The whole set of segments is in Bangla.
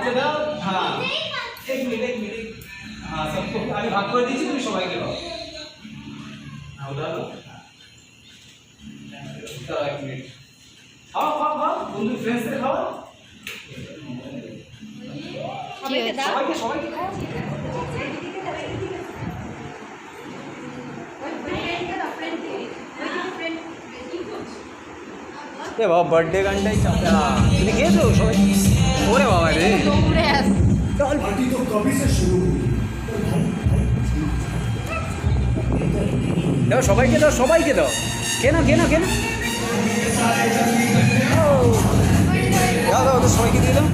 अच्छा दाओ हाँ एक मिनट हाँ सबको आगे भाग कर दीजिए तुम सबाई के पाओ हाँ उधर लो दाओ एक मिनट खाओ खाओ खाओ बंधु फ्रेंड्स से खाओ सबाई के खाओ এ বাবা বার্থডে গানটাই তুমি গেছো সবাই ওরে বাবা রে চল पार्टी तो कभी से शुरू हुई দাও সবাইকে দাও কেন দাও তো সবাইকে দিয়ে দাও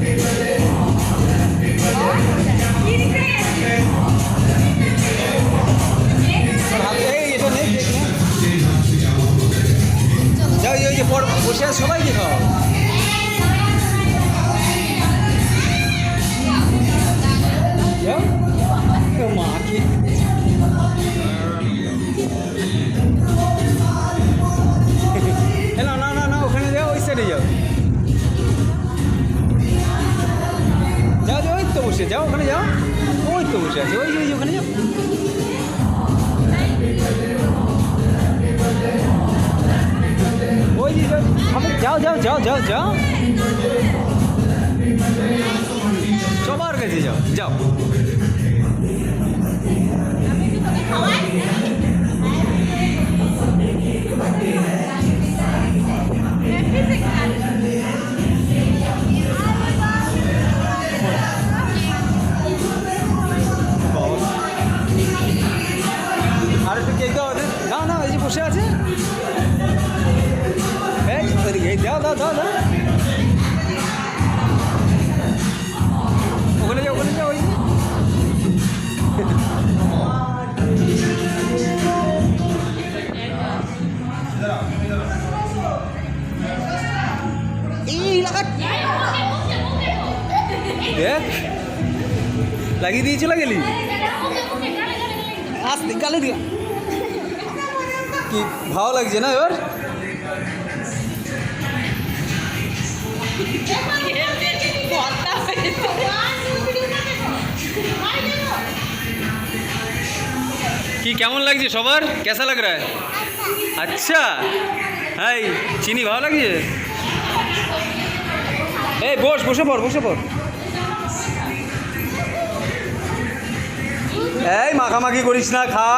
এটা নেই যাও এই যে বসে আছে সবাইকে খাও যাও মা কি না ওখানে যাও ওই সাইডে যাও ওই তো বসে যাও ওখানে যাও ওই তো বসে আছে ওই ওখানে যাও ওই যাও সবার কাছে যাও আর একটু কেক দাও না এই যে বসে আছে এই দাও ওখানে যাও ওই দেখ লাগিয়ে দিয়ে চলে গেলি আসতে গালে দিয়া কি ভালো লাগছে না এবার কি কেমন লাগছে সবার कैसा लग रहा है अच्छा হাই চিনি ভালো লাগছে এই বসে পড় এই মাখামাখি করিস না খা